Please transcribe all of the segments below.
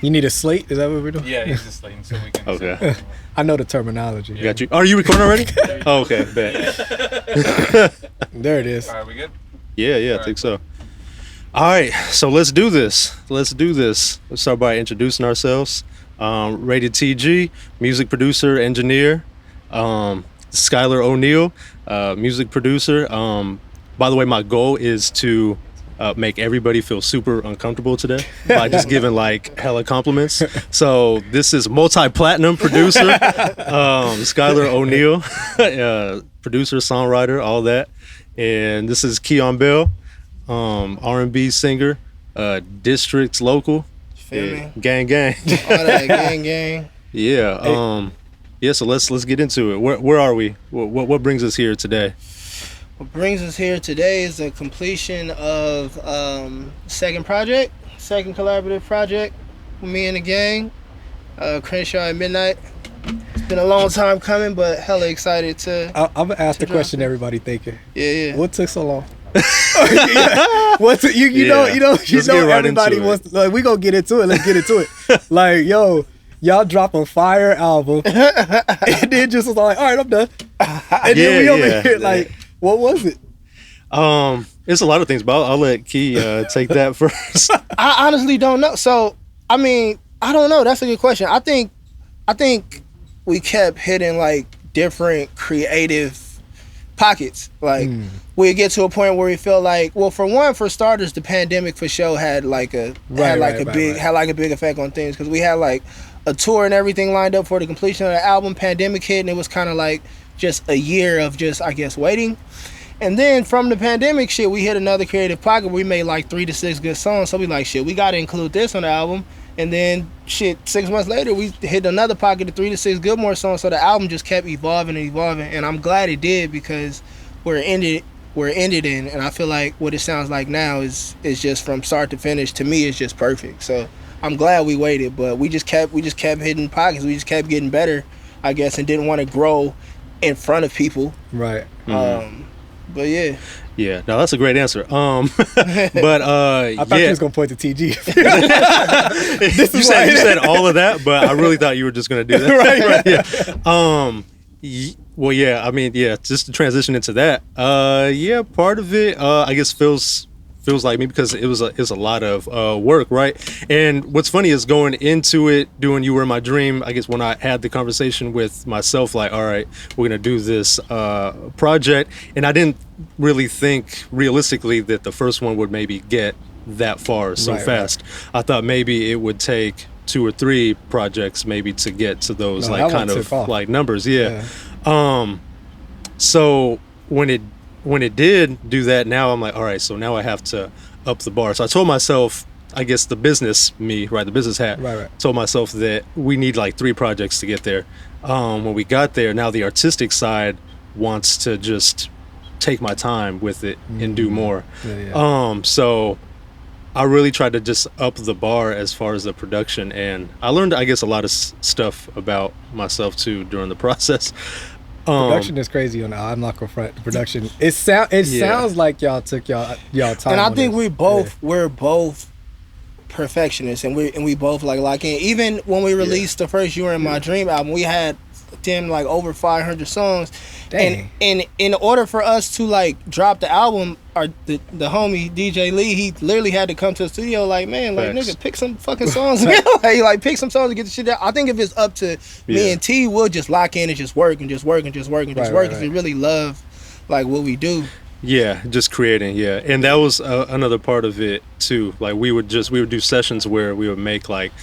You need a slate? Is that what we're doing? Yeah, he's just slating so we can. Okay. I know the terminology. Got you. Are you recording already? Oh, okay, bet. There it is. All right, we good? Yeah, I think so. All right, so let's do this. Let's start by introducing ourselves. Rated TG, music producer, engineer. Schyler O'Neal, music producer. By the way, my goal is to make everybody feel super uncomfortable today by just giving like hella compliments. So this is multi-platinum producer, Schyler O'Neal, producer, songwriter, all that. And this is Xian Bell, R&B singer, District's local, gang. All that gang. Yeah. Yeah. So let's get into it. Where are we? What brings us here today? What brings us here today is the completion of second collaborative project with me and the gang, Crenshaw At Midnight. It's been a long time coming, but hella excited to. I'm gonna ask the question everybody thinking. Yeah. What took so long? You know everybody wants. Like, we gonna get into it. Let's get into it. Like, yo, y'all drop a fire album, and then just was like, all right, I'm done. And then we over here like. What was it? It's a lot of things, but I'll let Key take that first. I honestly don't know. So, I mean, I don't know. That's a good question. I think we kept hitting like different creative pockets. Like we get to a point where we feel like, well, for starters, the pandemic for sure had like a big effect on things, because we had like a tour and everything lined up for the completion of the album. Pandemic hit, and it was kind of like just a year of just, I guess, waiting. And then from the pandemic shit, we hit another creative pocket. We made like 3 to 6 good songs. So we like, shit, we got to include this on the album. And then shit, 6 months later, we hit another pocket of 3 to 6 good more songs. So the album just kept evolving. And I'm glad it did, because we're ended in. And I feel like what it sounds like now is just from start to finish. To me, it's just perfect. So I'm glad we waited, but we just kept hitting pockets. We just kept getting better, I guess, and didn't want to grow in front of people. Right. But yeah. Yeah, no, that's a great answer. But I thought you was gonna point to TG. You said all of that, but I really thought you were just gonna do that. right. Yeah. Well, yeah. I mean, yeah. Just to transition into that. Yeah. Part of it, I guess, feels like me, because it was a lot of work, right? And what's funny is going into it, doing You Were My Dream, I guess when I had the conversation with myself, like, all right, we're gonna do this project, and I didn't really think realistically that the first one would maybe get that far so fast. Right. I thought maybe it would take 2 or 3 projects maybe to get to those like kind of like numbers. Yeah. So when it did do that, now I'm like, all right, so now I have to up the bar. So I told myself, I guess the business hat, told myself that we need like 3 projects to get there. When we got there, now the artistic side wants to just take my time with it and do more. So I really tried to just up the bar as far as the production, and I learned, I guess, a lot of stuff about myself too during the process. Production is crazy on the I'm not gonna front. The production, it sounds like y'all took y'all time. And I think we're both perfectionists, and we both like in. Even when we released the first You Were My Dream album, we had like over 500 songs. Dang. And in order for us to like drop the album, the homie DJ Lee, he literally had to come to the studio like, man, like, nigga, pick some fucking songs. like pick some songs to get the shit out. I think if it's up to me and T, we'll just lock in and just work because we really love like what we do. Yeah, just creating. Yeah, and that was another part of it too. Like we would do sessions where we would make like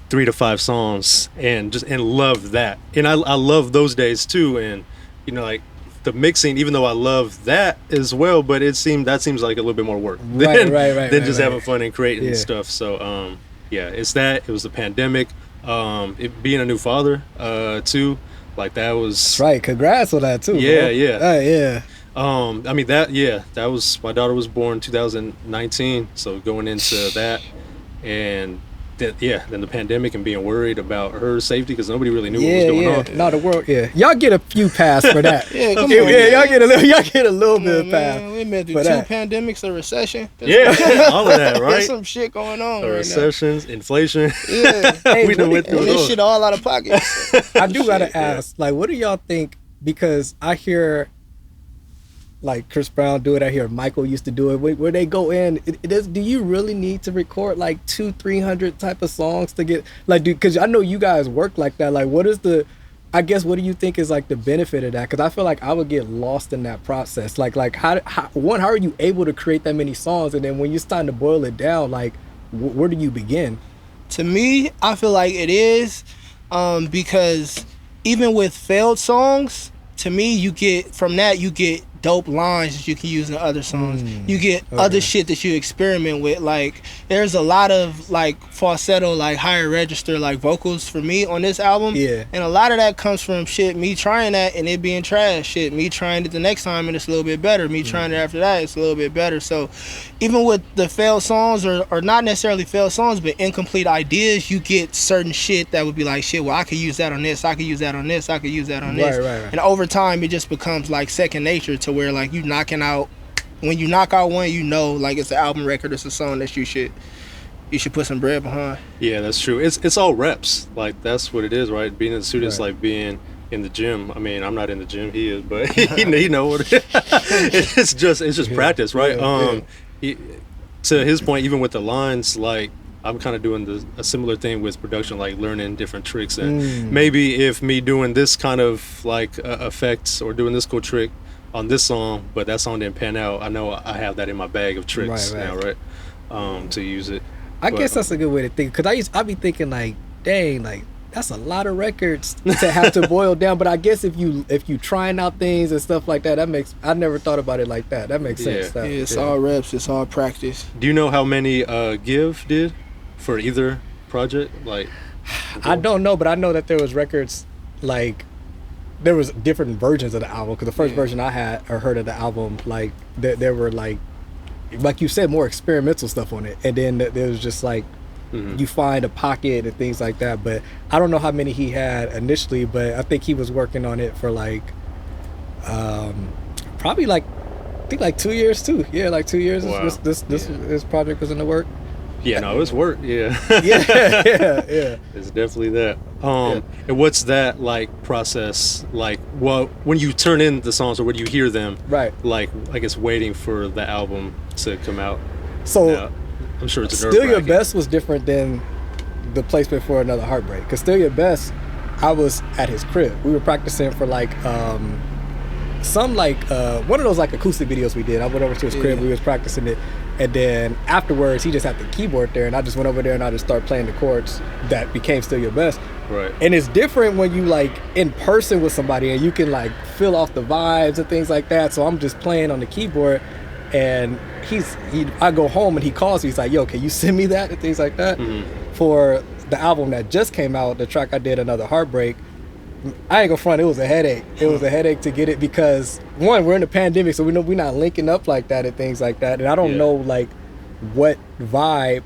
3 to 5 songs and love that. And I love those days too. And you know, like the mixing, even though I love that as well, but that seems like a little bit more work than just having fun and creating stuff. So it's that. It was the pandemic. It being a new father too. Like that was. That's right. Congrats on that too. Yeah, bro. Yeah. I mean that was, my daughter was born 2019, so going into that, and then the pandemic and being worried about her safety because nobody really knew what was going on. No, the world. Yeah, y'all get a few pass for that. Come on, y'all get a little bit of pass. We been through 2 pandemics, a recession. All of that, right? There's some shit going on. Recessions, inflation. Yeah, We done went through this shit all out of pocket. I do gotta ask, like, what do y'all think? Because I hear, like, Chris Brown do it. I hear Michael used to do it. Where they go in, do you really need to record like 200-300 type of songs to get like? Because I know you guys work like that. Like, what is the? I guess what do you think is like the benefit of that? Because I feel like I would get lost in that process. Like how are you able to create that many songs? And then when you're starting to boil it down, like where do you begin? To me, I feel like it is because even with failed songs, to me, you get dope lines that you can use in other songs. You get other shit that you experiment with. Like, there's a lot of like falsetto, like higher register, like vocals for me on this album. Yeah. And a lot of that comes from shit, me trying that and it being trash. Shit, me trying it the next time and it's a little bit better. Me trying it after that, it's a little bit better. So even with the failed songs or not necessarily failed songs, but incomplete ideas, you get certain shit that would be like, shit, well, I could use that on this, I could use that on this, I could use that on this. Right. And over time, it just becomes like second nature to where like you knocking out, when you knock out one, you know, like it's an album record, it's a song that you should put some bread behind. Yeah, that's true. It's all reps. Like, that's what it is, right? Being in the studio is like being in the gym. I mean, I'm not in the gym, he is, but he know what it is. It's just practice, right? To his point, even with the lines, like, I'm kind of doing a similar thing with production, like learning different tricks. And maybe if me doing this kind of like effects or doing this cool trick on this song, but that song didn't pan out, I know I have that in my bag of tricks now, right? To use it. I guess that's a good way to think, because I'd be thinking like, dang, like that's a lot of records to have to boil down. But I guess if you trying out things and stuff like that, I never thought about it like that. That makes sense. It's all reps, it's all practice. Do you know how many Give did for either project? Like, I don't know, but I know that there was records, like there was different versions of the album, because the first version I had or heard of the album, like there were like you said, more experimental stuff on it, and then there was just like you find a pocket and things like that. But I don't know how many he had initially, but I think he was working on it for like probably like I think like 2 years too. Yeah, like 2 years. Wow. This project was in the work. Yeah, no, it's work. Yeah. yeah. It's definitely that. And what's that like process like? Well, when you turn in the songs or when you hear them, right? Like, I guess waiting for the album to come out. So I'm sure it's Still Your Best was different than the placement for Another Heartbreak. Because Still Your Best, I was at his crib. We were practicing for like some like one of those like acoustic videos we did. I went over to his crib. We was practicing it. And then afterwards, he just had the keyboard there, and I just went over there and I just started playing the chords that became Still Your Best. Right. And it's different when you like in person with somebody and you can like feel off the vibes and things like that. So I'm just playing on the keyboard, and I go home and he calls me. He's like, "Yo, can you send me that?" and things like that. For the album that just came out, the track I did, Another Heartbreak, I ain't gonna front, it was a headache. It was a headache to get it because, one, we're in the pandemic, so we know we're not linking up like that and things like that. And I don't know like what vibe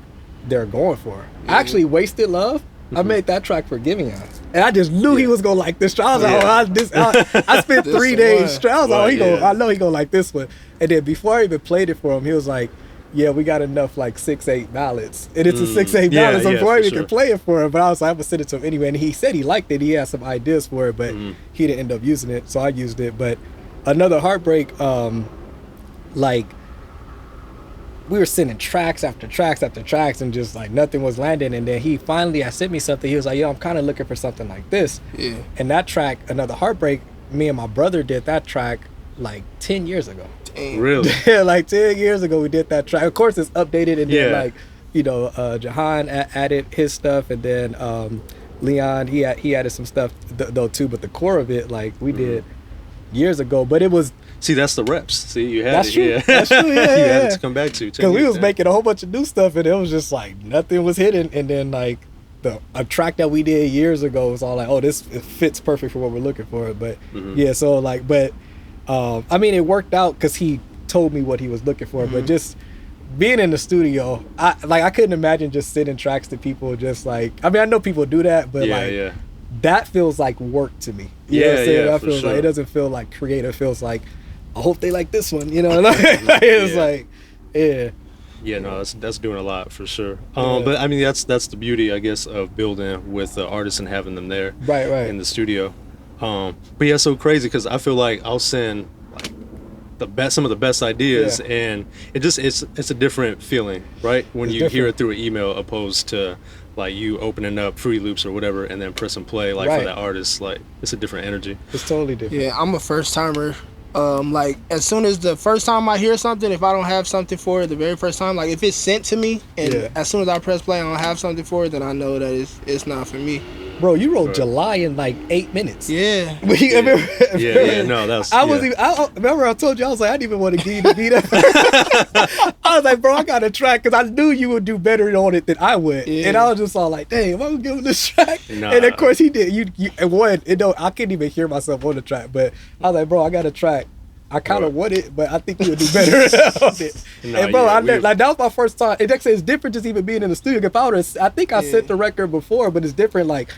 they're going for. Actually, Wasted Love, I made that track for Giving Us. And I just knew he was gonna like this track. I was like, I spent 3 days straight. I was like, I know he gonna like this one. And then before I even played it for him, he was like, yeah, we got enough like 6/8 ballads. And it's a 6/8 ballad, so before I even could play it for him. But I was like, I'm gonna send it to him anyway. And he said he liked it. He had some ideas for it, but he didn't end up using it, so I used it. But Another Heartbreak, like, we were sending tracks after tracks after tracks, and just like nothing was landing. And then he finally sent me something. He was like, yo, I'm kind of looking for something like this. Yeah. And that track, Another Heartbreak, me and my brother did that track like 10 years ago. Damn. Really? Yeah, like 10 years ago we did that track. Of course it's updated, and then like, you know, Jahan added his stuff, and then Leon, he added some stuff though too, but the core of it, like, we did years ago. But it was, see, that's the reps. See, you had that's it. True. Yeah. That's true. Yeah, you had it to come back to. Because we was making a whole bunch of new stuff, and it was just like nothing was hitting. And then like a track that we did years ago was all like, oh, it fits perfect for what we're looking for. But yeah, so like, but I mean, it worked out because he told me what he was looking for. But just being in the studio, I couldn't imagine just sending tracks to people just like, I mean, I know people do that, but that feels like work to me. You know what I'm saying? That feels like, it doesn't feel like creative. It feels like, I hope they like this one, you know? It's like, Yeah, no, that's doing a lot for sure. But I mean, that's the beauty, I guess, of building with the artists and having them there, right, in the studio. But yeah, it's so crazy because I feel like I'll send like some of the best ideas, and it's a different feeling, right? When you hear it through an email, opposed to like you opening up Fruity Loops or whatever and then pressing play, like for that artist, like it's a different energy. It's totally different. Yeah, I'm a first timer. Like as soon as the first time I hear something, if I don't have something for it the very first time, like if it's sent to me and as soon as I press play I don't have something for it, then I know that it's not for me. Bro, you wrote July in like 8 minutes. Yeah. No, that was. I remember I told you, I was like, I didn't even want to give you the beat. I was like, bro, I got a track because I knew you would do better on it than I would, and I was just all like, dang, am I gonna give him this track? Nah. And of course he did. I couldn't even hear myself on the track, but I was like, bro, I got a track. I kind of want it, but I think you would do better on it. And bro, like that was my first time. It's different just even being in the studio. If I think I sent the record before, but it's different. Like,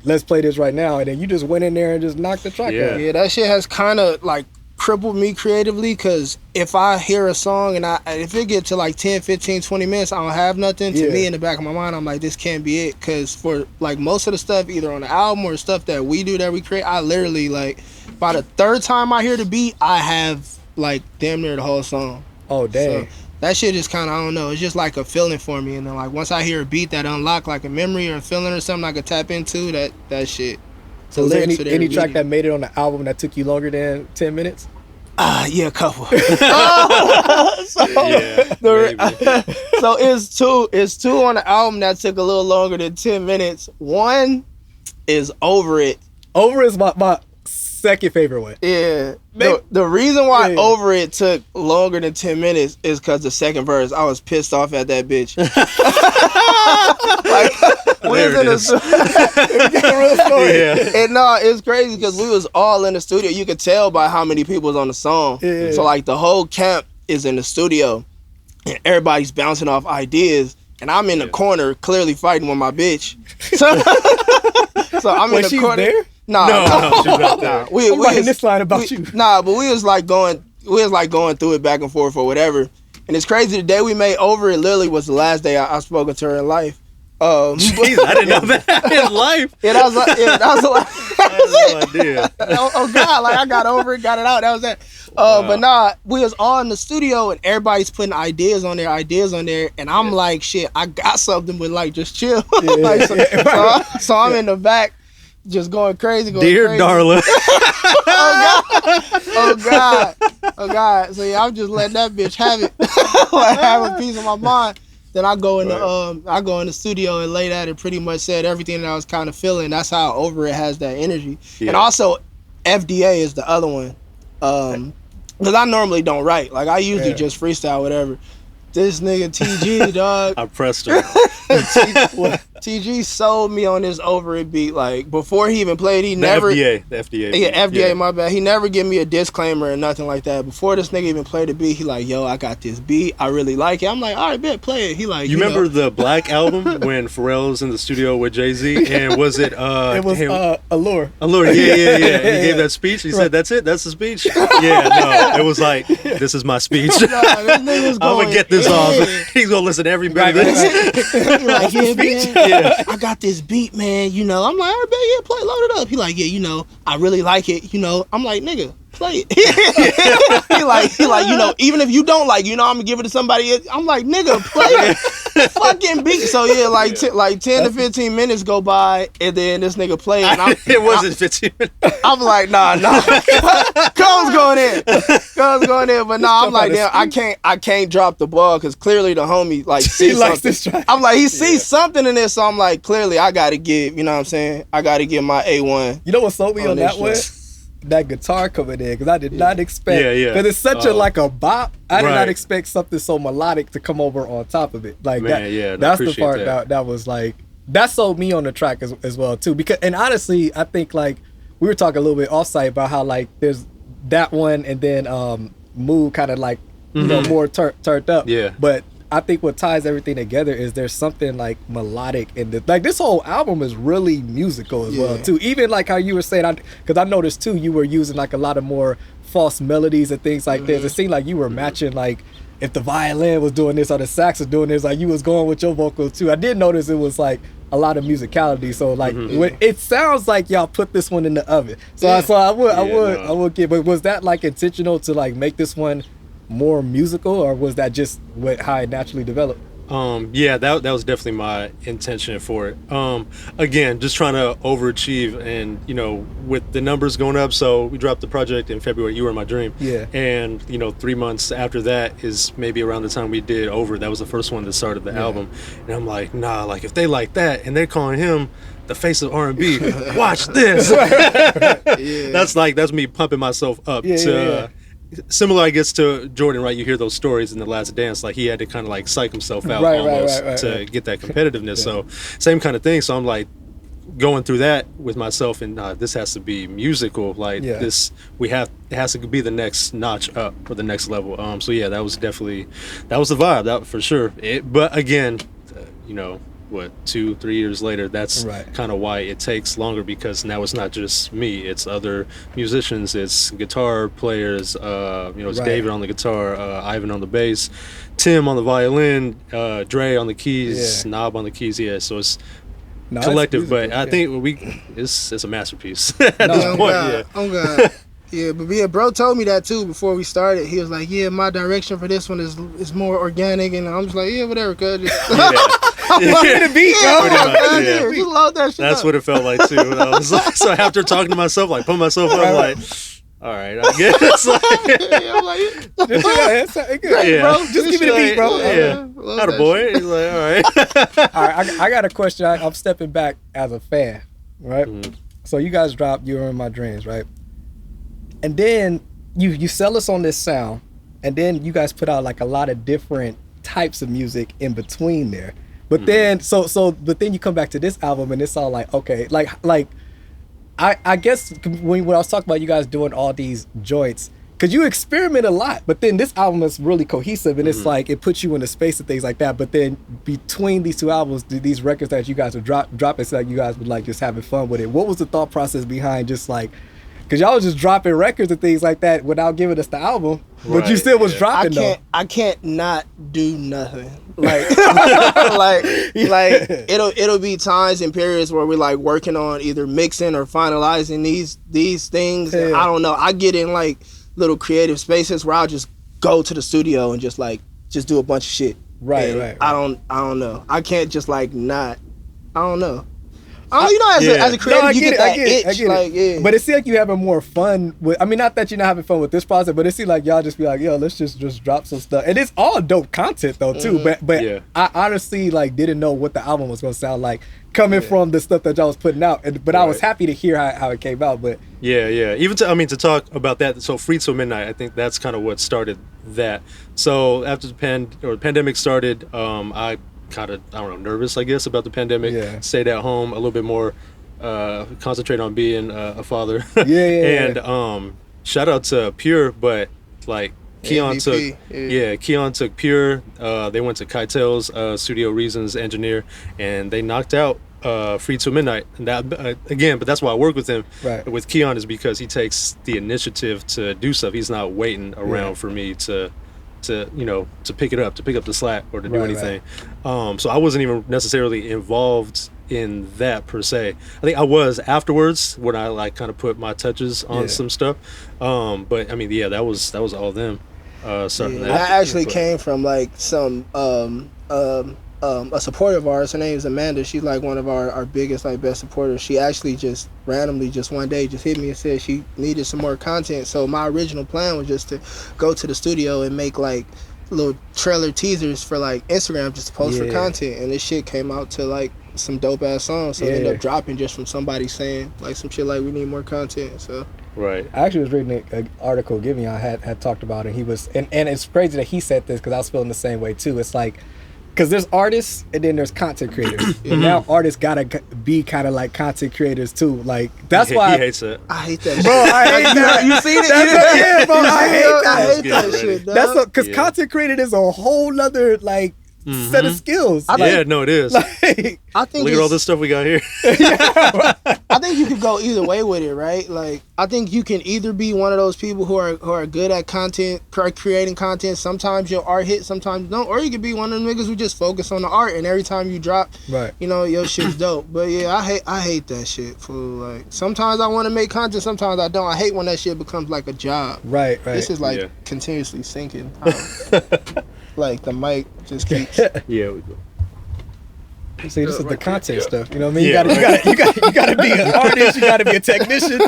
let's play this right now, and then you just went in there and just knocked the track out. Yeah, that shit has kind of like crippled me creatively, because if I hear a song and if it get to like 10, 15, 20 minutes, I don't have nothing. To me, in the back of my mind, I'm like, this can't be it. Because for like most of the stuff, either on the album or stuff that we do, that we create, I literally like, by the third time I hear the beat, I have like damn near the whole song. Oh, dang. So that shit is kind of, I don't know, it's just like a feeling for me. And then like once I hear a beat that unlock like a memory or a feeling or something I could tap into, that shit. So is there any track that made it on the album that took you longer than 10 minutes? Yeah, a couple. So it's two on the album that took a little longer than 10 minutes. One is Over It. Over is my second favorite one. Yeah. The reason why Over It took longer than 10 minutes is because the second verse, I was pissed off at that bitch. Like, we was in the real story. And no, it's crazy because we was all in the studio. You could tell by how many people was on the song. Yeah. So like the whole camp is in the studio and everybody's bouncing off ideas. And I'm in the corner clearly fighting with my bitch. So I'm in the corner. There? No, she's not there. I'm writing this line about you. Nah, but we was like going through it back and forth or whatever. And it's crazy, the day we made Over It literally was the last day I spoke to her in life. Jeez, I didn't know that in life. Yeah, that was like, that was like, I had no idea. Oh God, like I got over it, got it out. That was that. But nah, we was all in the studio and everybody's putting ideas on there, and I'm like, shit, I got something, but like just chill. So I'm in the back, just going crazy. Dear Darla. Oh God. So yeah, I'm just letting that bitch have it. Like have a piece of my mind. Then I go in the studio and laid at it, pretty much said everything that I was kind of feeling. That's how Over It has that energy. Yeah. And also FDA is the other one. Because I normally don't write. Like I usually just freestyle whatever. This nigga TG, dog. I pressed her. TG sold me on this Over It beat. Like before he even played, The FDA. Yeah, FDA, my bad. He never give me a disclaimer or nothing like that. Before this nigga even played the beat, he like, yo, I got this beat. I really like it. I'm like, all right, bet, play it. He like, you remember the Black album when Pharrell was in the studio with Jay-Z, and was it? It was Allure. Allure, yeah. He gave that speech. He said, "That's it. That's the speech." Yeah, no, it was like, "This is my speech." This nigga's I'm gonna get this off. He's gonna listen to every bit of this. He like, yeah, I got this beat, man. You know, I'm like, all right, bet, yeah, play, load it up. He like, yeah, you know, I really like it. You know, I'm like, nigga, play it. he like, you know, even if you don't like, you know, I'm gonna give it to somebody else. I'm like, nigga, play it. Fucking beat. So yeah, like 10 to 15 minutes go by, and then this nigga play it. It wasn't 15 minutes. I'm like, nah. Cole's going in. But nah, I'm like, damn, I can't drop the ball because clearly the homie like sees likes something. this track. I'm like, he sees something in this, so I'm like, clearly I gotta give, you know what I'm saying? I gotta give my A1. You know what sold me on that one? That guitar coming in, because I did not expect, because it's such a bop. I did not expect something so melodic to come over on top of it. Like that's the part that was like, that sold me on the track as well too. Because, and honestly, I think like we were talking a little bit offsite about how like there's that one and then Mood kind of like you know more turned up. Yeah. But I think what ties everything together is there's something like melodic in the, like this whole album is really musical as well too. Even like how you were saying, because I noticed too, you were using like a lot of more false melodies and things like this. It seemed like you were matching like if the violin was doing this or the sax was doing this, like you was going with your vocals too. I did notice it was like a lot of musicality. So like when, it sounds like y'all put this one in the oven. So I would get. But was that like intentional to like make this one more musical, or was that just how it naturally developed? That was definitely my intention for it. Again, just trying to overachieve, and with the numbers going up. So we dropped the project in February. You Were My Dream. Yeah. And 3 months after that is maybe around the time we did Over. That was the first one that started the album. And I'm like, nah, like if they like that and they're calling him the face of R&B, watch this. That's me pumping myself up similar, I guess, to Jordan, right? You hear those stories in The Last Dance, like he had to kind of like psych himself out to get that competitiveness. So same kind of thing. So I'm like going through that with myself, and this has to be musical. Like this, it has to be the next notch up or the next level. So yeah, that was the vibe, that for sure. But again, 2-3 years later, that's kind of why it takes longer, because now it's not just me, it's other musicians, it's guitar players, it's David on the guitar, Ivan on the bass, Tim on the violin, Dre on the keys, Knob on the keys. So it's collective, but I think it's a masterpiece at this point. Oh God. Yeah, but bro told me that too before we started. He was like, my direction for this one is more organic, and I'm just like, whatever, cuz. I'm loving the beat, bro. Just load that shit That's up. what it felt like too. And I was like, so after talking to myself, like putting myself up, I'm like, all right, I guess. I'm like, bro, just give me the beat, bro. Not a boy. He's like, all right. All right, I got a question. I'm stepping back as a fan, right? So you guys dropped You Were in My Dreams, right? And then you sell us on this sound, and then you guys put out like a lot of different types of music in between there. But then but then you come back to this album and it's all like, okay, like I guess when I was talking about you guys doing all these joints, because you experiment a lot, but then this album is really cohesive, and it's like it puts you in a space and things like that. But then between these two albums, these records that you guys would drop, it's like you guys would like just having fun with it. What was the thought process behind just like, because y'all was just dropping records and things like that without giving us the album, but you still was dropping though. I can't not do nothing. Like, it'll be times and periods where we're like working on either mixing or finalizing these things. And I don't know. I get in like little creative spaces where I'll just go to the studio and just do a bunch of shit. Right. I don't know. I can't just like not. I don't know. As a creator, you get that itch. But it seems like you having more fun with. I mean, not that you're not having fun with this project, but it seems like y'all just be like, let's just drop some stuff, and it's all dope content though too. But I honestly like didn't know what the album was gonna sound like coming from the stuff that y'all was putting out. But I was happy to hear how it came out. But even to talk about that. So Free Till Midnight, I think that's kind of what started that. So after the pandemic started, I kind of, nervous, I guess, about the pandemic. Stayed at home a little bit more, concentrate on being a father. And shout out to Pure, but like Keon took Pure. They went to Keitel's Studio Reasons engineer, and they knocked out Free Till Midnight. And that again, but that's why I work with him. With Keon is because he takes the initiative to do stuff. He's not waiting around for me to pick it up, to pick up the slack or to do anything. So I wasn't even necessarily involved in that per se. I think I was afterwards when I like kind of put my touches on some stuff. But I mean, that was all them. Starting that. I actually came from like some a supporter of ours. Her name is Amanda. She's like one of our biggest, like best supporters. She actually just randomly one day hit me and said she needed some more content. So my original plan was just to go to the studio and make like little trailer teasers for like Instagram, just to post for content. And this shit came out to like some dope ass songs. So it ended up dropping just from somebody saying like some shit like we need more content. So I actually was reading an article Giveon had talked about it. He was and it's crazy that he said this because I was feeling the same way too. It's like, because there's artists and then there's content creators. And now artists gotta be kind of like content creators too. Like that's why he hates it. I hate that shit. Bro, I hate that. You seen it? Bro, I hate that. I hate that shit. That's because content creator is a whole nother like set of skills. No, it is. Like, I think look at all this stuff we got here. I think you could go either way with it, right? Like, I think you can either be one of those people who are good at content, creating content. Sometimes your art hits, sometimes you don't. Or you could be one of them niggas who just focus on the art, and every time you drop, you know, your shit's dope. But yeah, I hate that shit, fool. Like, sometimes I want to make content, sometimes I don't. I hate when that shit becomes like a job. Right. This is like continuously sinking. Like the mic just keeps. Yeah, we go. See, this is the content stuff. You know what I mean? You gotta be an artist. You gotta be a technician.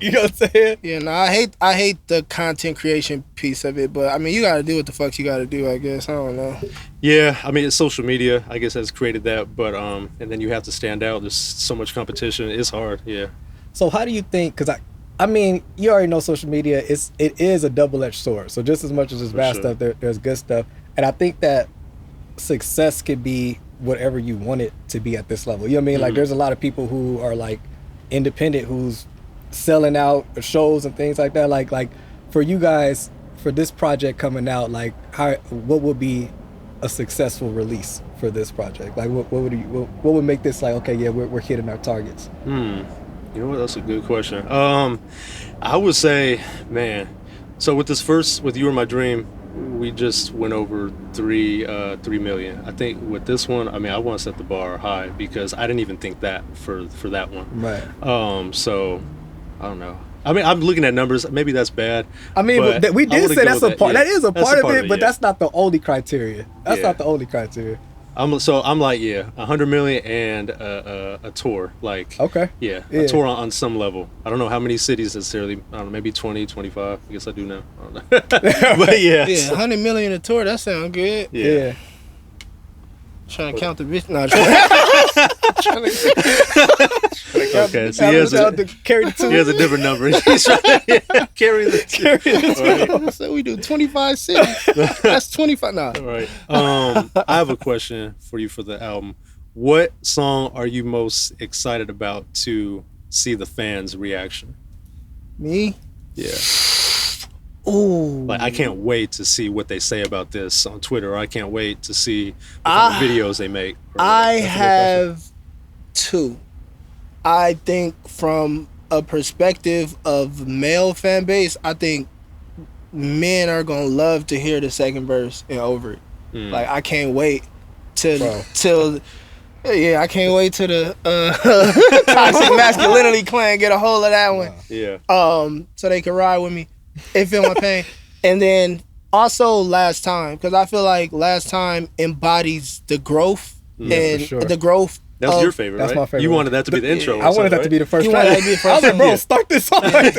You know what I'm saying? Yeah, no, I hate the content creation piece of it, but I mean, you gotta do what the fuck you gotta do. I guess I don't know. Yeah, I mean, it's social media. I guess has created that, but and then you have to stand out. There's so much competition. It's hard. Yeah. So how do you think? Because I mean, you already know social media. It is a double-edged sword. So just as much as there's bad stuff, there's good stuff, and I think that success could be whatever you want it to be at this level. You know what I mean? Like, there's a lot of people who are like independent, who's selling out shows and things like that. Like for you guys, for this project coming out, like what would be a successful release for this project? Like what would make this like, okay, yeah, we're hitting our targets? You know what? That's a good question. I would say, man. So with You Were My Dream, we just went over 3 million. I think with this one, I mean, I want to set the bar high because I didn't even think that for that one. Right. So I don't know. I mean, I'm looking at numbers. Maybe that's bad. I mean, we did say that's a part. That is a part of it, but that's not the only criteria. That's not the only criteria. I'm like 100 million and a tour, like a tour on some level. I don't know how many cities necessarily. I don't know, maybe 20, 25. I guess I do now. I don't know. But yeah, 100 million a tour. That sounds good. Yeah. Trying to count the bitch. No, okay, so he has a different number. He's trying to carry the tour. So we do 25 cities. That's 25. Nah. All right. I have a question for you for the album. What song are you most excited about to see the fans' reaction? Me? Yeah. Ooh. Like, I can't wait to see what they say about this on Twitter. Or I can't wait to see what kind of videos they make. I have two. I think from a perspective of male fan base, I think men are gonna love to hear the second verse and Over It. Like, I can't wait till I can't wait till the Toxic Masculinity Clan get a hold of that one. Yeah. So they can ride with me and feel my pain. And then also Last Time, because I feel like Last Time embodies the growth and the growth. That's your favorite, That's right? my favorite. You wanted that to be the intro. I wanted that to be the first track. I was like, bro, start this off. I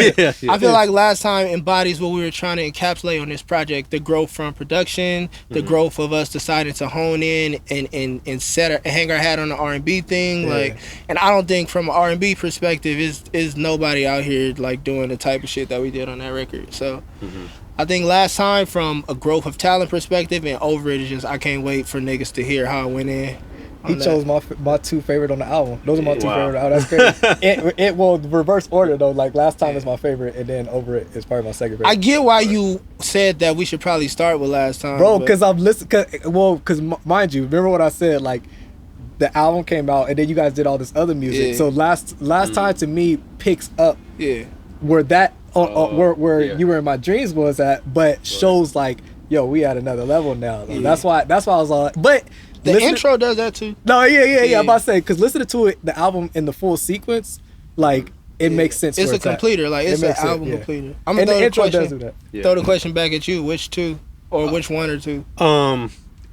feel like Last Time embodies what we were trying to encapsulate on this project: the growth from production, the growth of us deciding to hone in and hang our hat on the R&B thing. Like, and I don't think from an R&B perspective is nobody out here like doing the type of shit that we did on that record. So. I think Last Time from a growth of talent perspective, and Over It is just, I can't wait for niggas to hear how it went in. He chose my two favorite on the album. Those are my two favorite. Oh, that's crazy. it will reverse order though. Like, Last Time is my favorite, and then Over It is probably my second favorite. I get why you said that we should probably start with Last Time, bro. Because I'm listening. Because mind you, remember what I said? Like, the album came out, and then you guys did all this other music. Yeah. So last Time to me picks up. Yeah. Where that You Were in My Dreams was at, but shows like, yo, we at another level now. Yeah. That's why I was like, but. The intro does that too. No, yeah. I'm about to say, because listening to it, the album in the full sequence, like, it makes sense. It's a completer. Like, it's an album completer. I'm gonna throw the intro does do that. Throw the question back at you. Which two, or which one or two?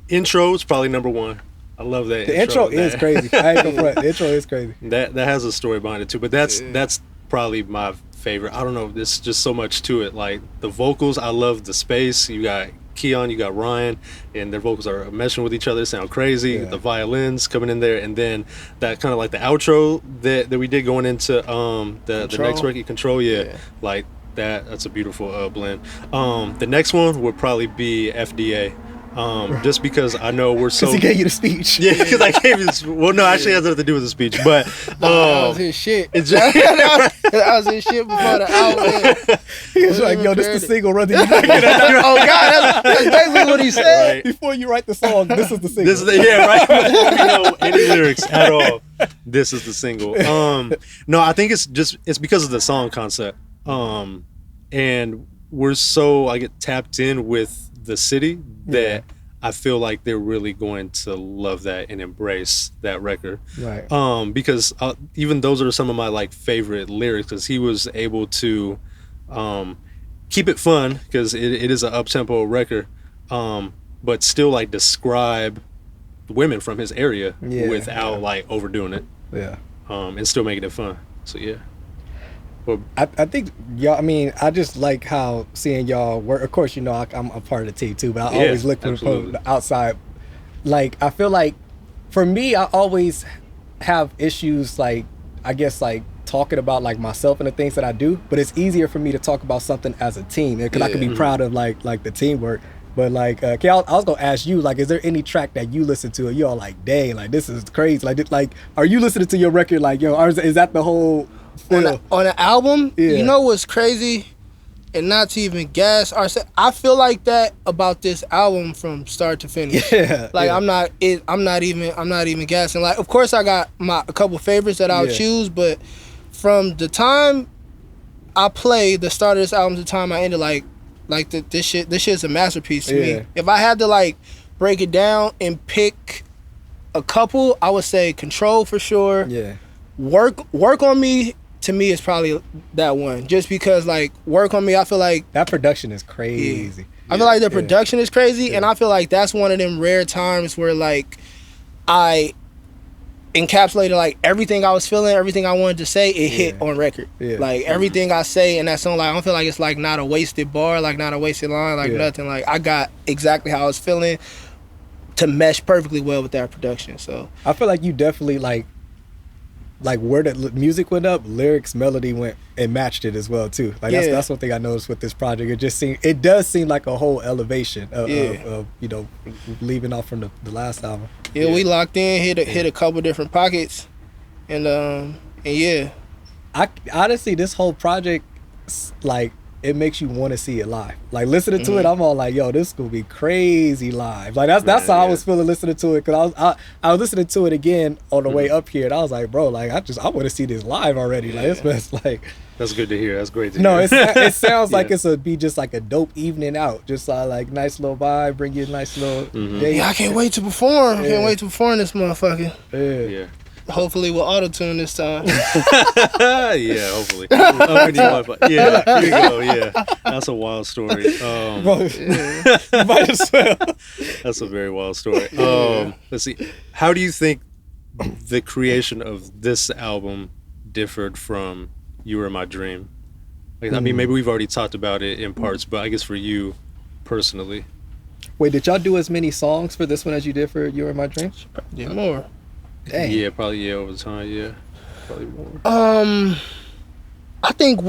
Intro is probably number one. I love that. The intro is crazy. I ain't gonna front. The intro is crazy. That has a story behind it too. But that's probably my favorite. I don't know. There's just so much to it. Like, the vocals, I love the space. You got Keon, you got Ryan, and their vocals are meshing with each other. They sound crazy. The violins coming in there, and then that kind of like the outro that we did going into the next record, Control. Like that's a beautiful blend. The next one would probably be FDA. Just because I know we're so. Because he gave you the speech. Yeah, because I gave you this. Well, no, actually, it has nothing to do with the speech, but that was his shit. that was his shit before the album. He was like, "Yo, this is the single, whether you like it or not." Oh God, that's basically what he said. Right. Before you write the song, this is the single. This is right. Before we know any lyrics at all, this is the single. No, I think it's because of the song concept. And we're so I get tapped in with the city that I feel like they're really going to love that and embrace that record. Right. Because even those are some of my like favorite lyrics, because he was able to keep it fun, because it is an up-tempo record, but still like describe women from his area without like overdoing it. Yeah. And still making it fun. So yeah. Well, I think y'all. I mean, I just like how seeing y'all work. Of course, you know I'm a part of the team too, but I always look from the outside. Like I feel like, for me, I always have issues. Like I guess like talking about like myself and the things that I do, but it's easier for me to talk about something as a team because I can be proud of like the teamwork. But like, I was gonna ask you, like, is there any track that you listen to and you're all like, dang, like this is crazy? Like, are you listening to your record like, yo, or is that the whole? On an album, you know what's crazy, and not to even gas I feel like that about this album from start to finish. I'm not even gassing. Like, of course, I got a couple favorites that I'll choose, but from the time I play the start of this album to the time I ended, this shit's a masterpiece to me. If I had to like break it down and pick a couple, I would say Control for sure. Yeah. Work on Me. To me, it's probably that one. Just because, like, Work on Me, I feel like... That production is crazy. I feel like the production is crazy, and I feel like that's one of them rare times where, like, I encapsulated, like, everything I was feeling, everything I wanted to say, it hit on record. Like, everything I say in that song, like, I don't feel like it's, like, not a wasted bar, like, not a wasted line, like, nothing. Like, I got exactly how I was feeling to mesh perfectly well with that production, so... I feel like you definitely, like where the music went up, lyrics, melody went and matched it as well too. Like that's one thing I noticed with this project. It does seem like a whole elevation of you know, leaving off from the last album. We locked in, hit a couple different pockets, and I honestly, this whole project, like, it makes you want to see it live. Like, listening to it, I'm all like, yo, this is gonna be crazy live. Like, that's how I was feeling listening to it, because I was listening to it again on the way up here, and I was like, bro, like, I want to see this live already. Like, it's best, like. That's good to hear. That's great to hear. No, it sounds like it's be just like a dope evening out. Just like nice little vibe, bring you a nice little day. Yeah, I can't wait to perform. Can't wait to perform this motherfucker. Yeah. Hopefully with auto-tune this time. Yeah, hopefully. Yeah, here you go. Yeah, that's a wild story. Might as well. That's a very wild story. Let's see. How do you think the creation of this album differed from You Were My Dream? Like, I mean, maybe we've already talked about it in parts, but I guess for you personally. Wait, did y'all do as many songs for this one as you did for You Were My Dream? Yeah, more. Dang. Yeah, probably over time. Probably more. I think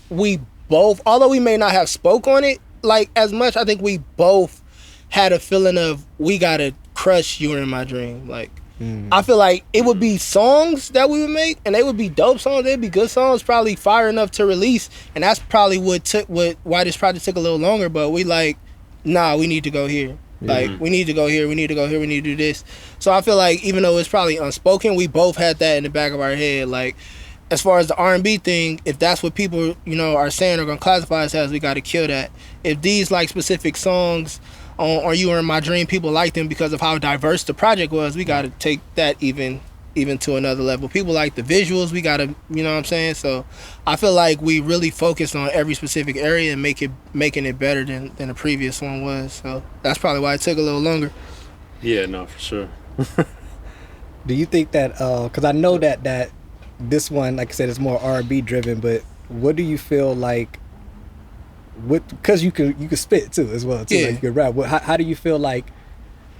we both, although we may not have spoke on it like as much, I think we both had a feeling of we gotta crush You Were in My Dream. Like, I feel like it would be songs that we would make, and they would be dope songs. They'd be good songs, probably fire enough to release, and that's probably why this project took a little longer. But we like, nah, we need to go here. Like, we need to go here, we need to go here, we need to do this. So I feel like even though it's probably unspoken, we both had that in the back of our head. Like, as far as the R&B thing, if that's what people, you know, are saying or gonna classify us as, we gotta kill that. If these like specific songs on You Were in My Dream, people like them because of how diverse the project was, we gotta take that even to another level. People like the visuals, we gotta, you know what I'm saying? So I feel like we really focused on every specific area and making it better than the previous one was. So that's probably why it took a little longer. Yeah, no, for sure. Do you think that, because I know that this one, like I said, is more R&B driven, but what do you feel like, because you could spit too as well too, like you could rap. How do you feel like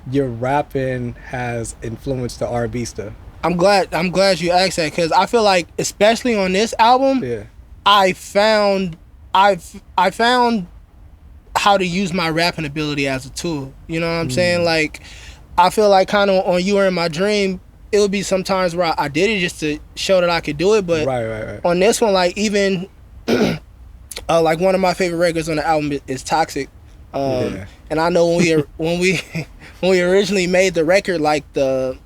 your rapping has influenced the R&B stuff? I'm glad you asked that, because I feel like, especially on this album, I found how how to use my rapping ability as a tool. You know what I'm saying? Like, I feel like kind of on You Are In My Dream, it would be sometimes where I did it just to show that I could do it. But right. on this one, like, even like one of my favorite records on the album is Toxic. And I know when we originally made the record, like the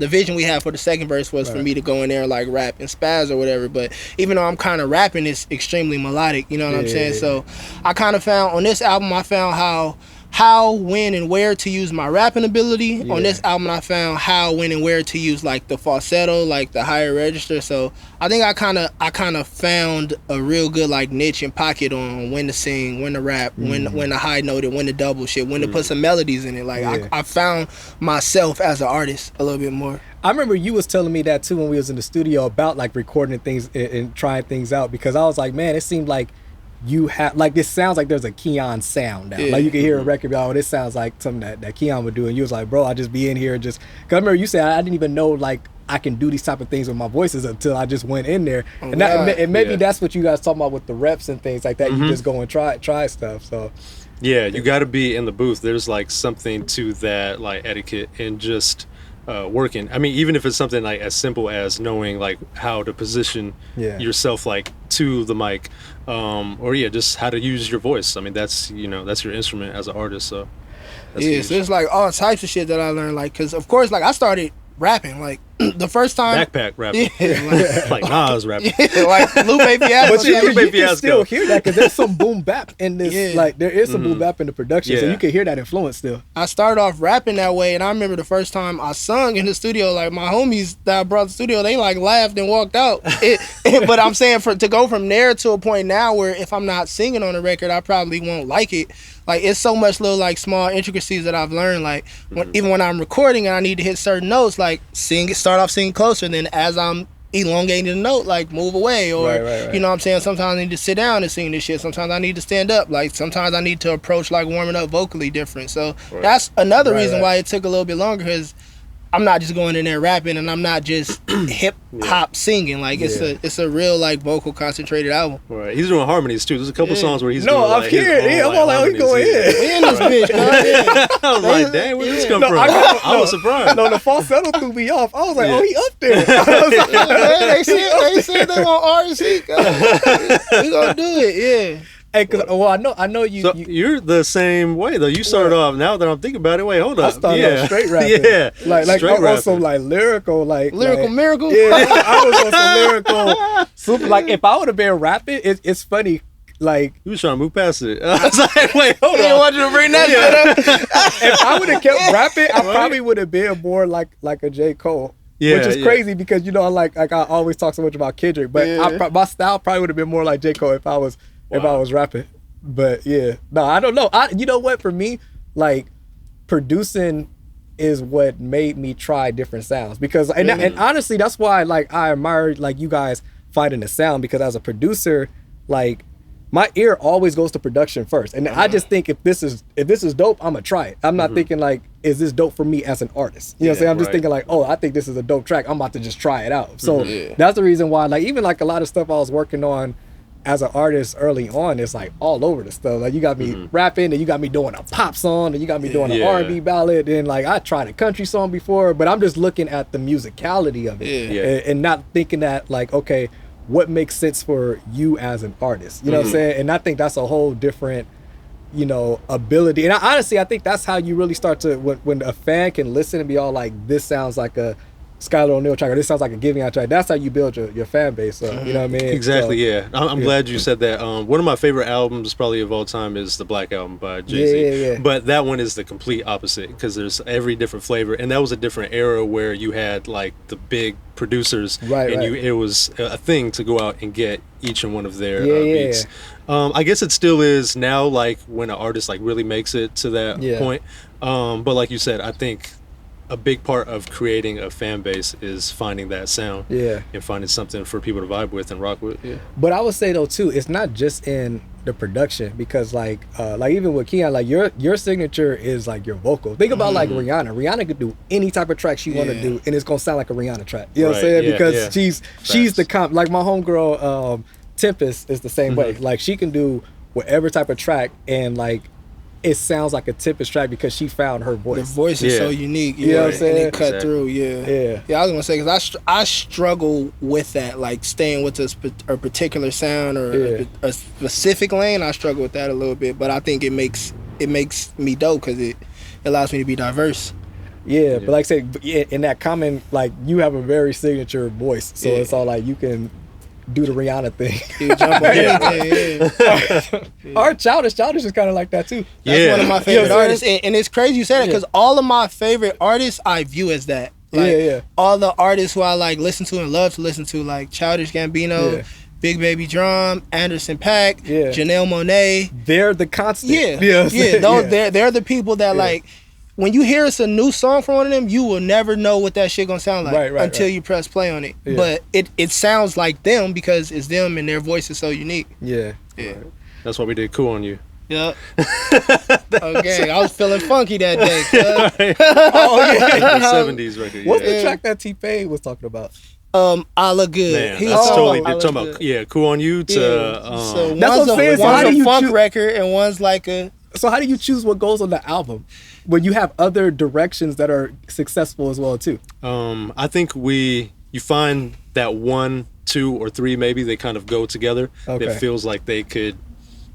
vision we had for the second verse was for me to go in there and like rap and spaz or whatever. But even though I'm kind of rapping, it's extremely melodic. You know what I'm saying? So I kind of found on this album, I found how, when, and where to use my rapping ability. On this album, I found how, when, and where to use like the falsetto, like the higher register. So I think I kind of found a real good like niche and pocket on when to sing, when to rap, when to high note it, when to double shit, when to put some melodies in it. Like I found myself as an artist a little bit more. I remember you was telling me that too when we was in the studio about like recording things and trying things out, because I was like, man, it seemed like you have like, this sounds like there's a Keon sound now. Like you can hear a record, oh, this sounds like something that Keon would do, and you was like, bro, I just be in here just, cause I remember you said I didn't even know like I can do these type of things with my voices until I just went in there. And maybe that's what you guys talking about with the reps and things like that. You just go and try stuff. So yeah, you got to be in the booth. There's like something to that like etiquette and just working. I mean, even if it's something like as simple as knowing like how to position yourself like to the mic, or just how to use your voice. I mean, that's that's your instrument as an artist. So so it's like all types of shit that I learned. Like, cause of course, like I started rapping like the first time. Backpack rapping. Like Nas rapping. Like Lupe Fiasco. But you can still hear that because there's some boom bap in this. Like there is some boom bap in the production, so you can hear that influence still. I started off rapping that way, and I remember the first time I sung in the studio, like my homies that I brought to the studio, they like laughed and walked out. But I'm saying to go from there to a point now where if I'm not singing on the record, I probably won't like it. Like it's so much little like small intricacies that I've learned. Like even when I'm recording and I need to hit certain notes, like start off singing closer, and then as I'm elongating the note, like move away, or you know what I'm saying, sometimes I need to sit down and sing this shit, sometimes I need to stand up, like sometimes I need to approach like warming up vocally different. So that's another reason why it took a little bit longer, because I'm not just going in there rapping, and I'm not just hip hop singing. Like it's a real like vocal concentrated album. Right, he's doing harmonies too. There's a couple songs where he's doing I'm like here. I'm all like, oh, he going in. We in this bitch, man. I was like, dang, where this come from? I was surprised. No, the falsetto threw me off. I was like, oh, he up there. They said they want RC. We gonna do it, Hey, cause I know you. So you're the same way though. You started off. Now that I'm thinking about it, wait, hold up. I started off straight rapping. like on some like lyrical, miracle. Yeah, I was on some lyrical. Super. Like if I would have been rapping, it's funny. Like you was trying to move past it. I was like, wait, hold on. I want you to bring that shit up. If I would have kept rapping, I probably would have been more like a J. Cole. Yeah, which is crazy because like I always talk so much about Kendrick, but my style probably would have been more like J. Cole if I was rapping. But I don't know. You know what? For me, like producing is what made me try different sounds, because and honestly, that's why like I admire like you guys finding the sound, because as a producer, like my ear always goes to production first, and I just think if this is dope, I'm gonna try it. I'm not thinking like, is this dope for me as an artist? You know what I'm saying? I'm just thinking like, oh, I think this is a dope track, I'm about to just try it out. So that's the reason why, like, even like a lot of stuff I was working on as an artist early on, it's like all over the stuff. Like you got me rapping, and you got me doing a pop song, and you got me doing an R&B ballad, and like I tried a country song before, but I'm just looking at the musicality of it and not thinking that like, okay, what makes sense for you as an artist? You know what I'm saying? And I think that's a whole different, ability. And honestly, I think that's how you really start to, when a fan can listen and be all like, this sounds like a Schyler O'Neal track, or this sounds like a Giving Out track. That's how you build your fan base. So, you know what I mean? Exactly, I'm glad you said that. One of my favorite albums probably of all time is the Black Album by Jay-Z. But that one is the complete opposite, because there's every different flavor. And that was a different era where you had like the big producers, it was a thing to go out and get each and one of their beats. I guess it still is now, like when an artist like really makes it to that point. But like you said, I think a big part of creating a fan base is finding that sound and finding something for people to vibe with and rock with. But I would say though too, it's not just in the production, because like even with Keon, like your signature is like your vocal. Think about like Rihanna could do any type of track she want to do, and it's gonna sound like a Rihanna track. You know what I'm saying? Because she's the comp. Like my homegirl Tempest is the same way. Like she can do whatever type of track, and like it sounds like a Tempest track because she found her voice. The voice is so unique. You know what I'm saying? And it cut through, Yeah, I was going to say, because I struggle with that, like staying with a particular sound or a specific lane. I struggle with that a little bit, but I think it makes me dope because it allows me to be diverse. Yeah, but like I said, in that comment, like you have a very signature voice, so it's all like you can do the Rihanna thing. You jump on Or Childish is kind of like that too. That's one of my favorite artists, and it's crazy you say that because all of my favorite artists I view as that. Like, all the artists who I like listen to and love to listen to, like Childish Gambino, Big Baby Drum, Anderson .Paak, Janelle Monáe. They're the constant. They're the people that like. When you hear it's a new song from one of them, you will never know what that shit gonna sound like until you press play on it. Yeah. But it sounds like them because it's them and their voice is so unique. Yeah. Right. That's why we did Cool on You. Yep. Okay, I was feeling funky that day. The 70s record. What's the track that T-Pain was talking about? I Look Good. Man, he was totally talking about Cool on You to so that's what I'm saying. One's a funk record and one's like a. So how do you choose what goes on the album when you have other directions that are successful as well too? I think you find that 1, 2, or 3 maybe they kind of go together. It feels like they could,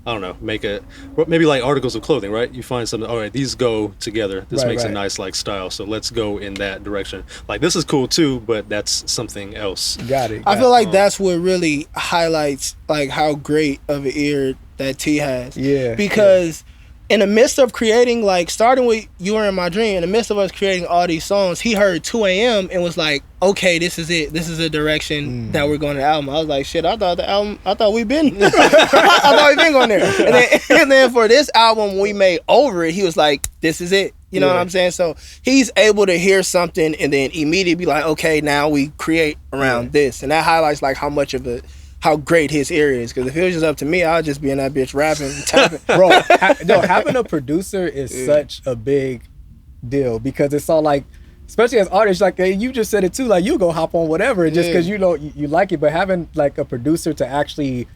I don't know, maybe like articles of clothing, right? You find something, all right, these go together. This makes a nice like style, so let's go in that direction. Like this is cool too, but that's something else. Got it. I feel like that's what really highlights like how great of an ear that T has. Yeah. Because in the midst of creating, like starting with You Were in My Dream, in the midst of us creating all these songs, he heard 2 a.m. and was like, okay, this is it. This is the direction that we're going to the album. I was like, shit, I thought we've been going there. And then for this album we made Over It, he was like, this is it. You know what I'm saying? So he's able to hear something and then immediately be like, okay, now we create around this. And that highlights like how great his ear is. Because if it was just up to me, I'd just be in that bitch rapping and tapping. Bro, having a producer is such a big deal because it's all like, especially as artists, like you just said it too, like you go hop on whatever just because you know you like it, but having like a producer to actually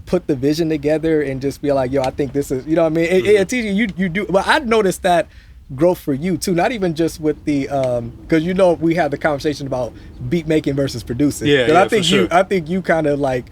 put the vision together and just be like, yo, I think this is, you know what I mean? It teaches you do, but I noticed that growth for you too, not even just with the because you know we had the conversation about beat making versus producing. I think you kind of like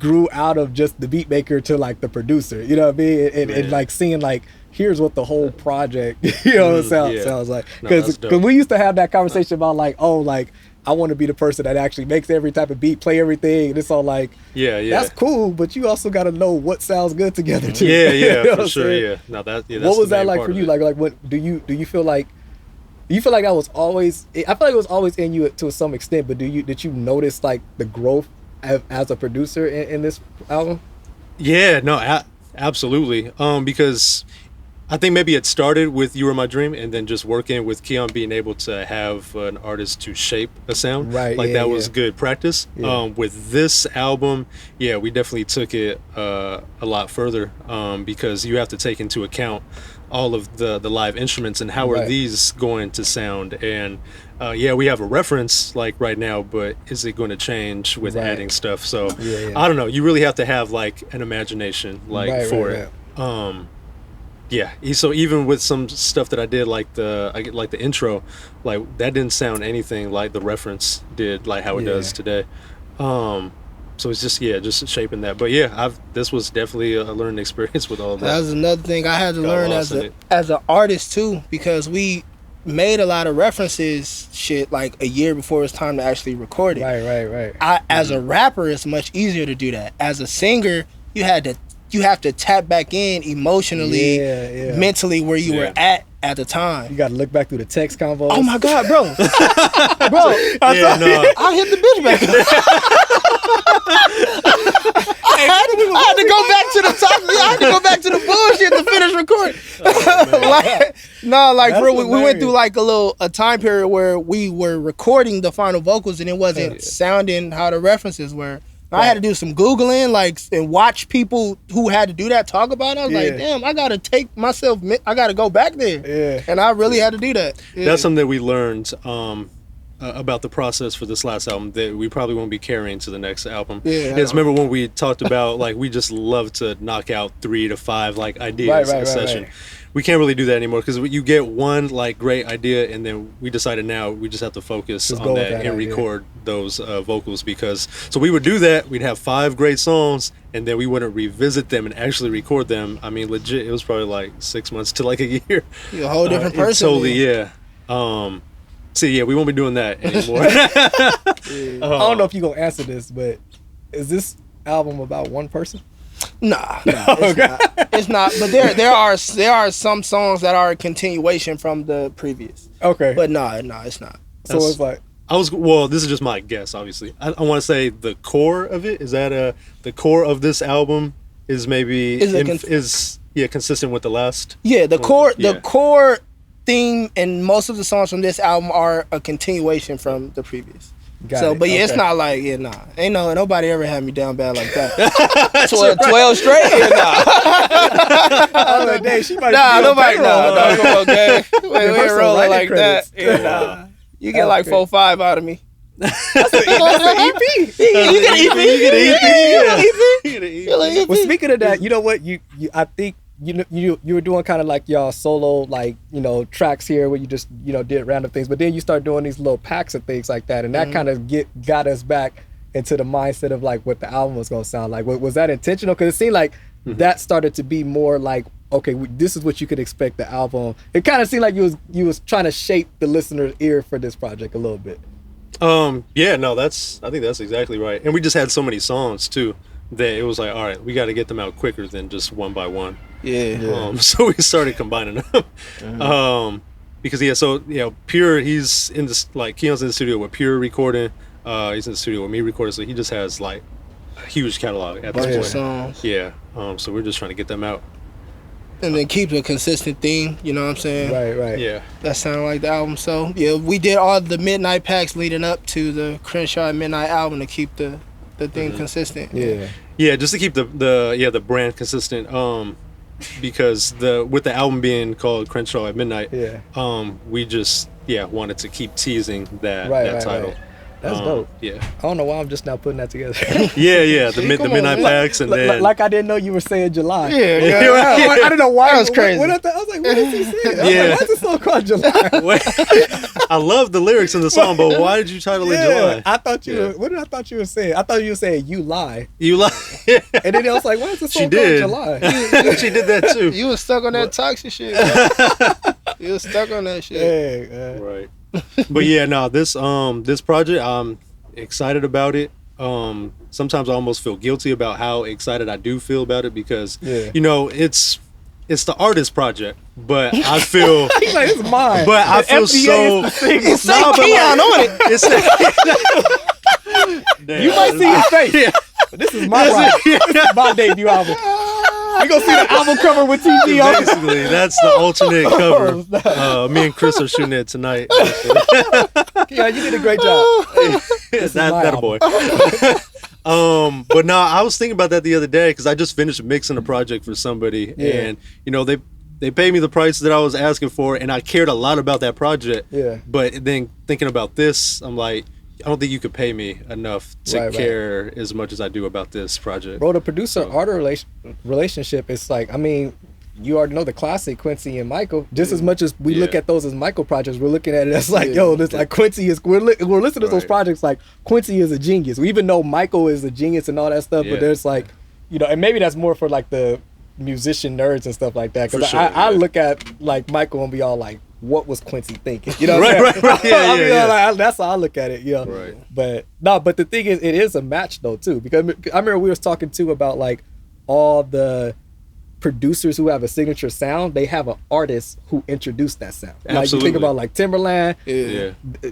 grew out of just the beat maker to like the producer, you know what I mean, and like seeing like here's what the whole project sounds like, because we used to have that conversation about like, oh, like I want to be the person that actually makes every type of beat, play everything, and it's all like, that's cool, but you also got to know what sounds good together too. For sure. No, that's what was that like for you? Like what do you feel like? Do you feel like that was always? I feel like it was always in you to some extent, but did you notice like the growth as a producer in this album? Yeah, no, absolutely. Because I think maybe it started with You Were My Dream, and then just working with Keon, being able to have an artist to shape a sound. Right. Like that was good practice. Yeah. With this album, we definitely took it a lot further because you have to take into account all of the live instruments and how are these going to sound. And we have a reference like right now, but is it going to change with adding stuff? So I don't know. You really have to have like an imagination for it. So even with some stuff that I did, like the intro, like that didn't sound anything like the reference did, like how it does today. So it's just shaping that. But this was definitely a learning experience with all of that. That was another thing I had to learn as an artist too, because we made a lot of references shit like a year before it was time to actually record it. Right. As a rapper, it's much easier to do that. As a singer, you have to tap back in emotionally, mentally where you were at the time. You got to look back through the text convos. Oh my God, bro. I hit the bitch back. I had to go back to the top. I had to go back to the bullshit to finish recording. We went through like a time period where we were recording the final vocals and it wasn't sounding how the references were. I had to do some Googling, and watch people who had to do that talk about it. I was like, damn, I got to go back there. Yeah. And I really had to do that. That's something that we learned about the process for this last album that we probably won't be carrying to the next album. Yeah, Is remember when we talked about like we just love to knock out 3 to 5 like ideas a session. Right. We can't really do that anymore because you get one like great idea and then we decided now we just have to focus on that and record those vocals, because so we would do that, we'd have 5 great songs and then we wouldn't revisit them and actually record them. I mean, legit, it was probably like 6 months to like a year. You're a whole different person. Totally, yeah. So yeah, we won't be doing that anymore. I don't know if you're gonna answer this, but is this album about one person? Nah, it's not. But there are some songs that are a continuation from the previous. Okay, but no, it's not. So it's like this is just my guess. Obviously, I want to say the core of it is that the core of this album is maybe consistent with the last. Yeah, the core theme and most of the songs from this album are a continuation from the previous. It's not like, ain't nobody ever had me down bad like that. 12 straight? Nobody. We ain't rolling like that. You get like 4-5 out of me. That's an EP. You get an EP. Well, speaking of that, you know what? I think you were doing kind of like y'all solo tracks here where you just did random things, but then you start doing these little packs of things like that, and that kind of got us back into the mindset of like what the album was gonna sound like. Was that intentional? Because it seemed like that started to be more like, okay, this is what you could expect the album. It kind of seemed like you was trying to shape the listener's ear for this project a little bit. I think that's exactly right. And we just had so many songs too that it was like, all right, we got to get them out quicker than just one by one. So we started combining them. Because Pure, he's in this, like, Keon's in the studio with Pure recording. He's in the studio with me recording, so he just has like a huge catalog at this point. Songs. Yeah. So we're just trying to get them out. And then keep a consistent theme, you know what I'm saying? Right. Yeah. That sounded like the album. So yeah, we did all the midnight packs leading up to the Crenshaw At Midnight album to keep the theme consistent. Yeah, just to keep the brand consistent. Because with the album being called Crenshaw At Midnight, we just wanted to keep teasing that title. Right. That's dope. Yeah. I don't know why I'm just now putting that together. The midnight packs, and then like I didn't know you were saying July. Yeah. I didn't know why. That was crazy. I was like, what is he saying? Why is this song called July? I love the lyrics in the song, but why did you title it July? I thought you. What did I thought you were saying? I thought you were saying you lie. You lie. And then I was like, why is this song called July? She did that too. You was stuck on that toxic shit. You was stuck on that shit. Right. But this project, I'm excited about it. Sometimes I almost feel guilty about how excited I do feel about it because it's the artist project, but I feel he's like, it's mine. But I feel it's so Keon on it. You might see his face. But this is my project. This is my debut album. You gonna see the album cover with TV on. Basically, that's the alternate cover. Me and Chris are shooting it tonight. Yeah, you did a great job. That a boy. But no, I was thinking about that the other day because I just finished mixing a project for somebody, and they paid me the price that I was asking for, and I cared a lot about that project. Yeah. But then thinking about this, I'm like, I don't think you could pay me enough to care as much as I do about this project. Bro, the producer-artist relationship is like, I mean, you already know the classic Quincy and Michael. Just as much as we look at those as Michael projects, we're looking at it as like, like Quincy is. We're listening to those projects like Quincy is a genius. We even know Michael is a genius and all that stuff, but there's like, and maybe that's more for like the musician nerds and stuff like that. Because I look at like Michael and be all like, what was Quincy thinking? You know what I'm saying? Right. Like, that's how I look at it. Right. But the thing is, it is a match though too, because I remember we was talking too about like all the producers who have a signature sound. They have an artist who introduced that sound. Absolutely. Like you think about like Timberland,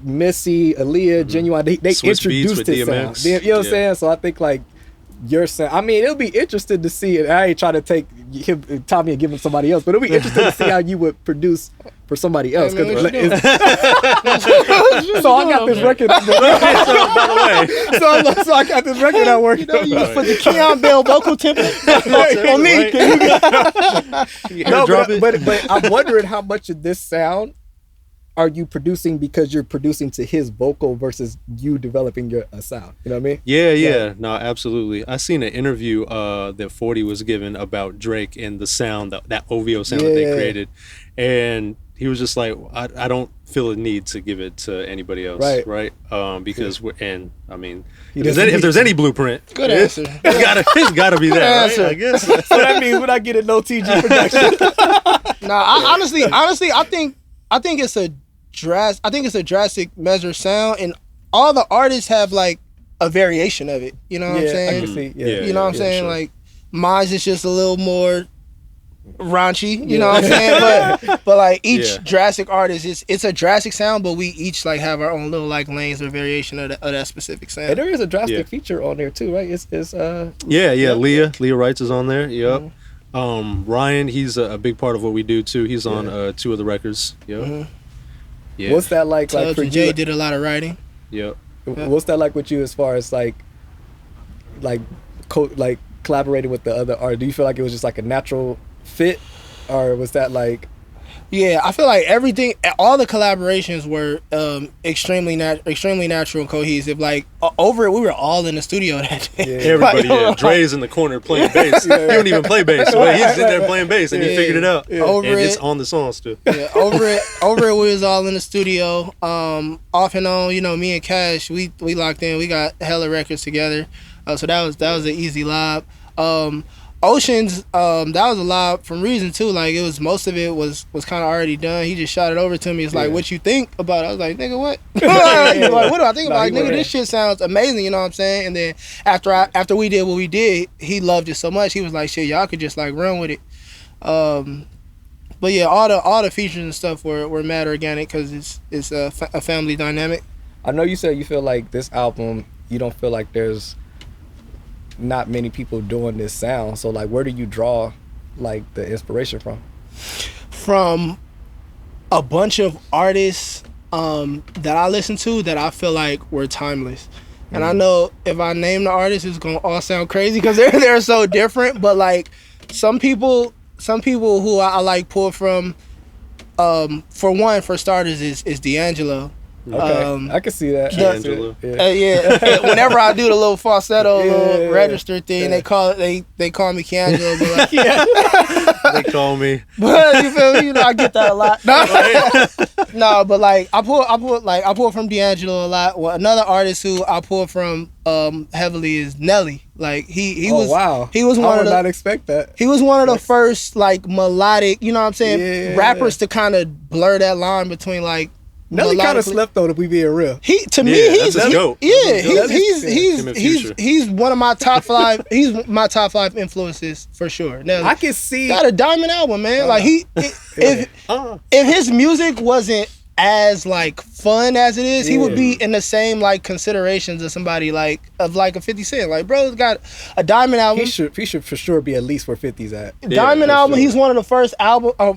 Missy, Aaliyah, Genuine. They introduced his sound. You know what I'm saying? So I think like your sound. I mean, it'll be interesting to see. And I ain't trying to take Tommy and give him somebody else, but it'll be interesting to see how you would produce for somebody else. So I got this record. By the way, so I got this record I work. You put the Xian Bell vocal template on me. But I'm wondering how much of this sound are you producing because you're producing to his vocal versus you developing your sound? You know what I mean? Yeah. No, absolutely. I seen an interview that 40 was given about Drake and the sound, that OVO sound that they created. And he was just like, I don't feel a need to give it to anybody else. Right. Because if there's any blueprint. Good answer. It's gotta be that, right? I guess. So that means when I get a no TG production. Honestly, I think it's a drastic measure sound, and all the artists have like a variation of it. You know what I'm saying? I can see. You know what I'm saying? Sure. Like mine's is just a little more raunchy. You know what I'm saying? But like each drastic artist, it's a drastic sound, but we each like have our own little like lanes or variation of that specific sound. And there is a drastic feature on there too, right? It's Leah Wrights is on there. Yep. Ryan, he's a big part of what we do too. He's on 2 of the records. Yep. Mm-hmm. Yeah. What's that like for Jay you? did a lot of writing. Yep. What's that like with you as far as like collaborating with the other artists? Do you feel like it was just like a natural fit, or was that like? Yeah, I feel like all the collaborations were extremely natural and cohesive. Like over it, we were all in the studio that day. Everybody, Dre's in the corner playing bass. He don't even play bass, but he's in there playing bass, and he figured it out. It's on the songs too. Yeah, over it, we was all in the studio. Off and on, me and Cash, we locked in. We got hella records together. So that was an easy lob. Oceans, that was a lot from Reason too. Like most of it was kind of already done. He just shot it over to me. It's like, what you think about it? I was like, nigga, what? Like, what do I think about it? Nigga, this shit sounds amazing. You know what I'm saying? And then after we did what we did, he loved it so much. He was like, shit, y'all could just like run with it. But yeah, all the features and stuff were mad organic because it's a family dynamic. I know you said you feel like this album, you don't feel like there's not many people doing this sound, so like where do you draw like the inspiration from? From a bunch of artists that I listen to that I feel like were timeless. And I know if I name the artists, it's gonna all sound crazy because they're so different, but like some people who I like pull from, for starters is D'Angelo. Okay, I can see that. Whenever I do the little falsetto, little register thing, they call me D'Angelo. But like, they call me. But you feel me? I get that a lot. No, but like I pull from D'Angelo a lot. Well, another artist who I pull from heavily is Nelly. Like he was one of the, not expect that. He was one of the first like melodic, you know what I'm saying, rappers to kind of blur that line between like. Nelly kind of slept though, if we being real. He's one of my top 5. He's my top 5 influences for sure. Nelly. I can see got a diamond album, man. Like if his music wasn't as like fun as it is, he would be in the same like considerations of somebody like a 50 Cent. Like bro's got a diamond album. He should for sure be at least where 50's at. Diamond album. Sure. He's one of the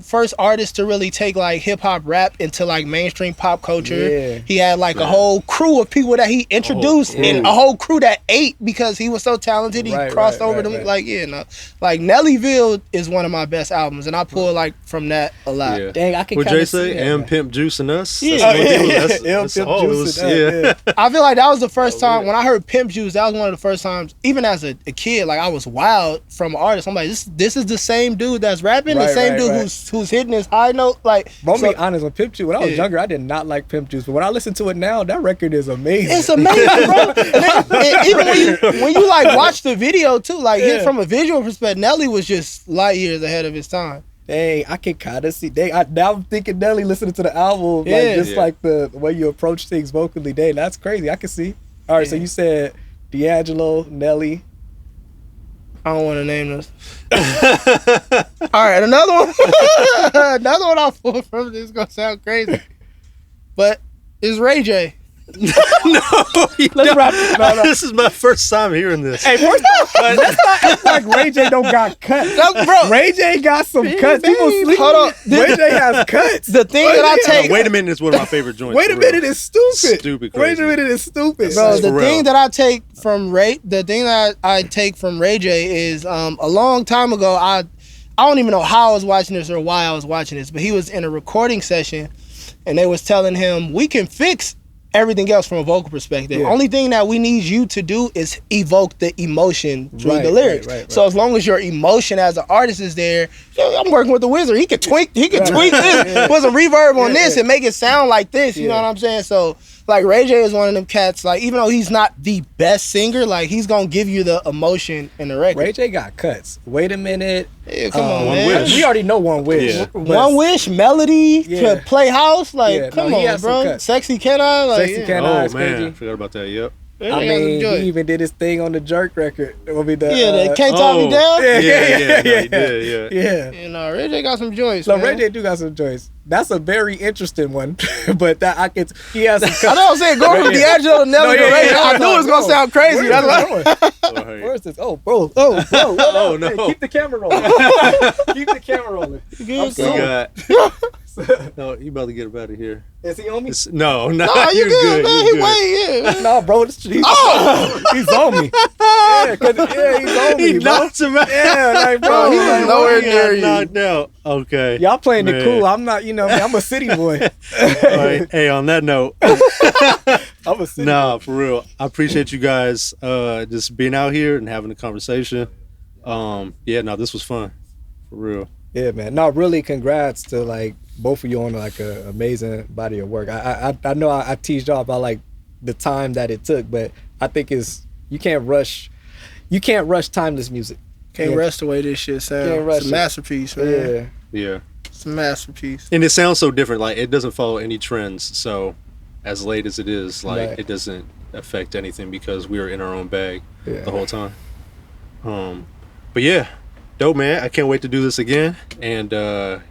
first artists to really take like hip hop rap into like mainstream pop culture. Yeah. He had like a whole crew of people that he introduced and a whole crew that ate because he was so talented. He crossed over them. Like like Nellyville is one of my best albums, and I pull like from that a lot. Yeah. Dang, I can. Would Jay say and Pimp Juice and Us? That's I feel like that was the first time when I heard Pimp Juice. That was one of the first times, even as a kid, like I was wild from an artist. I'm like, this is the same dude that's rapping, the same dude who's hitting his high note. Like, I'm be honest, with Pimp Juice, when I was younger, I did not like Pimp Juice, but when I listen to it now, that record is amazing. It's amazing, bro. And even when you like watch the video too, like from a visual perspective, Nelly was just light years ahead of his time. Dang, I can kind of see. Dang, now I'm thinking Nelly listening to the album, like the way you approach things vocally. Dang, that's crazy. I can see. All right, so you said D'Angelo, Nelly. I don't want to name this. All right, another one. Another one I'll pull from. This is gonna sound crazy, but it's Ray J. Let's wrap it. No. This is my first time hearing this. Hey, first off, let's not act like Ray J don't got cuts. Bro, Ray J got some cuts. People sleep. Hold on. Ray J has cuts. The thing that I take. Wait a minute is one of my favorite joints. Wait a minute is stupid. Stupid crazy. Wait a minute is stupid. Bro, the thing that I take from Ray J is a long time ago. I don't even know how I was watching this or why I was watching this, but he was in a recording session. and they was telling him, we can fix everything else from a vocal perspective. Yeah. Only thing that we need you to do is evoke the emotion through the lyrics. Right. So as long as your emotion as an artist is there, I'm working with the wizard. He could tweak this, put some reverb on this and make it sound like this. You know what I'm saying? So like Ray J is one of them cats, like even though he's not the best singer, like he's gonna give you the emotion in the record. Ray J got cuts. Wait a minute. Yeah, come on, One man. Wish. We already know One Wish. Yeah. One Wish, Melody, to play house, like come he on, has some bro. cuts. Sexy Can I? Like, Sexy Can I Oh is man, crazy. forgot about that. Yep. I mean, he even did his thing on the Jerk record. It will be the they can't talk me down. Yeah, he did. Yeah. You know, Ray J got some joints. So man. Ray J do got some joints. That's a very interesting one, but that I could. He has some. I know what I'm saying. Going from D'Angelo to Nelly to Ray J, I knew it was gonna sound crazy. That's why. Where's this? Oh, bro. Oh, no. Hey, keep the camera rolling. Keep the camera rolling. I'm sorry. No, you about to get up out of here. Is he on me? No, Nah, you good, man. He wait, No, bro. He's on me. Yeah, he's on me, He bro. knocked him out. Yeah, like, bro. He was nowhere near you. Knocked out. Okay. Y'all playing Man. it cool. I'm not, I'm a city boy. All right. Hey, on that note, I'm a city nah, for real. I appreciate you guys just being out here and having a conversation. This was fun. For real. Yeah, man. No, really, congrats to like both of you on like an amazing body of work. I know I teased y'all about like the time that it took, but I think you can't rush timeless music. Can't rush the way this shit sounds. It's a masterpiece, man. Yeah. It's a masterpiece. And it sounds so different. Like it doesn't follow any trends. So as late as it is, like Right. it doesn't affect anything because we were in our own bag the whole time. But yeah, dope, man. I can't wait to do this again. And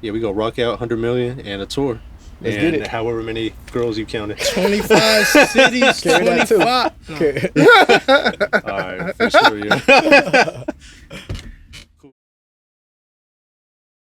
we go rock out 100 million and a tour. Let's and get it. However many girls you counted. 25 cities, Carry that too. 25. Okay. All right, for sure, yeah.